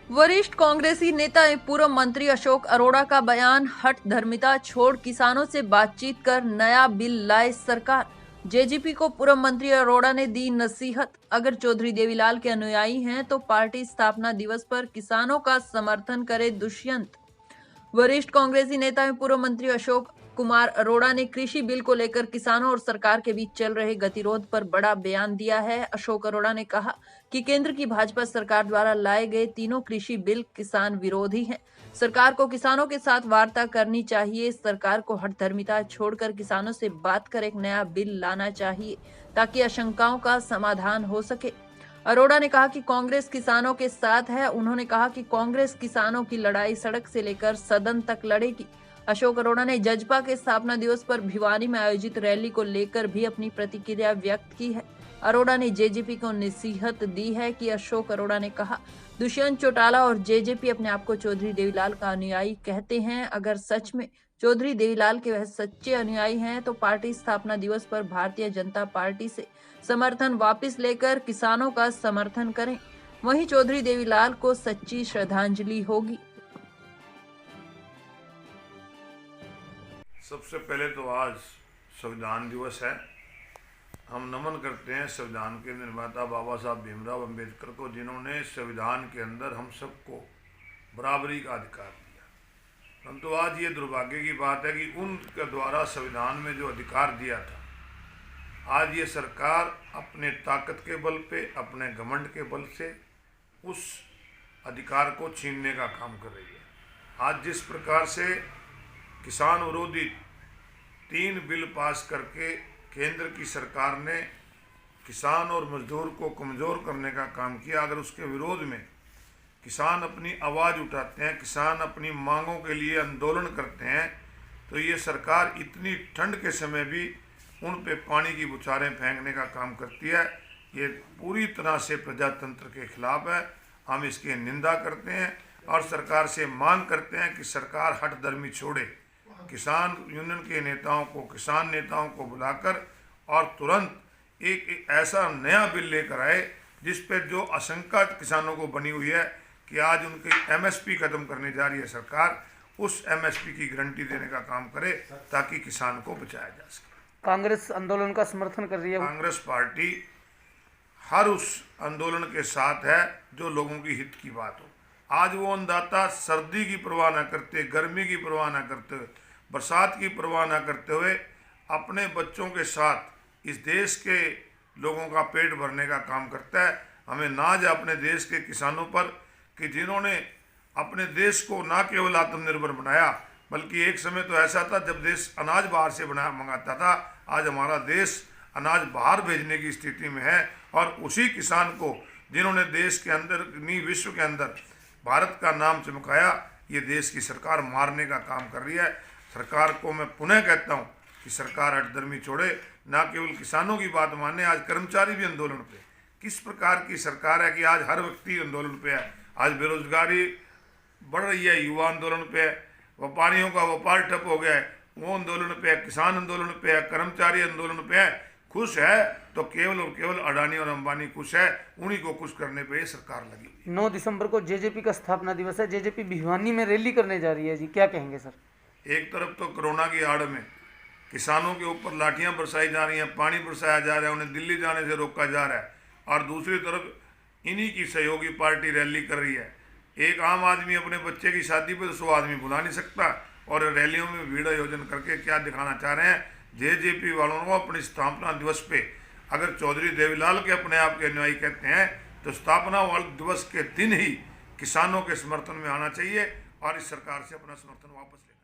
वरिष्ठ कांग्रेसी नेता एवं पूर्व मंत्री अशोक अरोड़ा का बयान, हठ धर्मिता छोड़ किसानों से बातचीत कर नया बिल लाए सरकार। जेजेपी को पूर्व मंत्री अरोड़ा ने दी नसीहत, अगर चौधरी देवीलाल के अनुयायी हैं तो पार्टी स्थापना दिवस पर किसानों का समर्थन करे दुष्यंत। वरिष्ठ कांग्रेसी नेता एवं पूर्व मंत्री अशोक कुमार अरोड़ा ने कृषि बिल को लेकर किसानों और सरकार के बीच चल रहे गतिरोध पर बड़ा बयान दिया है। अशोक अरोड़ा ने कहा कि केंद्र की भाजपा सरकार द्वारा लाए गए तीनों कृषि बिल किसान विरोधी हैं। सरकार को किसानों के साथ वार्ता करनी चाहिए। सरकार को हठधर्मिता छोड़कर किसानों से बात कर एक नया बिल लाना चाहिए ताकि आशंकाओं का समाधान हो सके। अरोड़ा ने कहा कि कांग्रेस किसानों के साथ है। उन्होंने कहा कि कांग्रेस किसानों की लड़ाई सड़क से लेकर सदन तक लड़ेगी। अशोक अरोड़ा ने जजपा के स्थापना दिवस पर भिवानी में आयोजित रैली को लेकर भी अपनी प्रतिक्रिया व्यक्त की है। अरोड़ा ने जेजेपी को नसीहत दी है कि अशोक अरोड़ा ने कहा, दुष्यंत चौटाला और जेजेपी अपने आप को चौधरी देवीलाल का अनुयायी कहते हैं। अगर सच में चौधरी देवीलाल के वह सच्चे अनुयायी हैं तो पार्टी स्थापना दिवस पर भारतीय जनता पार्टी से समर्थन वापस लेकर किसानों का समर्थन करें। वहीं चौधरी देवीलाल को सच्ची श्रद्धांजलि होगी। सबसे पहले तो आज संविधान दिवस है। हम नमन करते हैं संविधान के निर्माता बाबा साहब भीमराव अंबेडकर को, जिन्होंने संविधान के अंदर हम सबको बराबरी का अधिकार दिया। परंतु आज ये दुर्भाग्य की बात है कि उनके द्वारा संविधान में जो अधिकार दिया था, आज ये सरकार अपने ताकत के बल पे, अपने घमंड के बल से उस अधिकार को छीनने का काम कर रही है। आज जिस प्रकार से किसान विरोधी 3 बिल पास करके केंद्र की सरकार ने किसान और मजदूर को कमज़ोर करने का काम किया, अगर उसके विरोध में किसान अपनी आवाज़ उठाते हैं, किसान अपनी मांगों के लिए आंदोलन करते हैं, तो ये सरकार इतनी ठंड के समय भी उन पे पानी की बुछारें फेंकने का काम करती है। ये पूरी तरह से प्रजातंत्र के खिलाफ है। हम इसकी निंदा करते हैं और सरकार से मांग करते हैं कि सरकार हठधर्मी छोड़े, किसान यूनियन के नेताओं को, किसान नेताओं को बुलाकर और तुरंत एक ऐसा नया बिल लेकर आए जिस पर जो आशंका किसानों को बनी हुई है कि आज उनकी एमएसपी खत्म करने जा रही है सरकार, उस एमएसपी की गारंटी देने का काम करे ताकि किसान को बचाया जा सके। कांग्रेस आंदोलन का समर्थन कर रही है। कांग्रेस पार्टी हर उस आंदोलन के साथ है जो लोगों की हित की बात हो। आज वो अन्नदाता सर्दी की परवाह न करते, गर्मी की परवाह न करते हुए, बरसात की परवाह न करते हुए अपने बच्चों के साथ इस देश के लोगों का पेट भरने का काम करता है। हमें नाज है अपने देश के किसानों पर कि जिन्होंने अपने देश को न केवल आत्मनिर्भर बनाया, बल्कि एक समय तो ऐसा था जब देश अनाज बाहर से मंगाता था। आज हमारा देश अनाज बाहर भेजने की स्थिति में है और उसी किसान को जिन्होंने देश के अंदर नहीं विश्व के अंदर भारत का नाम चमकाया, ये देश की सरकार मारने का काम कर रही है। सरकार को मैं पुनः कहता हूँ कि सरकार हठधर्मी छोड़े, ना केवल किसानों की बात माने। आज कर्मचारी भी आंदोलन पे, किस प्रकार की सरकार है कि आज हर व्यक्ति आंदोलन पे है। आज बेरोजगारी बढ़ रही है, युवा आंदोलन पे है, व्यापारियों का व्यापार ठप हो गया है, वो आंदोलन पे है, किसान आंदोलन पे है, कर्मचारी आंदोलन पे है। खुश है तो केवल और केवल अडानी और अंबानी खुश है, उन्हीं को खुश करने पे ये सरकार लगी हुई। 9 दिसंबर को जेजेपी का स्थापना दिवस है। जेजेपी भिवानी में रैली करने जा रही है जी, क्या कहेंगे सर? एक तरफ तो कोरोना की आड़ में किसानों के ऊपर लाठियां बरसाई जा रही हैं, पानी बरसाया जा रहा है, उन्हें दिल्ली जाने से रोका जा रहा है, और दूसरी तरफ इन्हीं की सहयोगी पार्टी रैली कर रही है। एक आम आदमी अपने बच्चे की शादी पर 100 आदमी बुला नहीं सकता, और रैलियों में भीड़ आयोजन करके क्या दिखाना चाह रहे हैं। जेजेपी वालों को अपनी स्थापना दिवस पे अगर चौधरी देवीलाल के अपने आप के अनुयायी कहते हैं तो स्थापना दिवस के दिन ही किसानों के समर्थन में आना चाहिए और इस सरकार से अपना समर्थन वापस ले।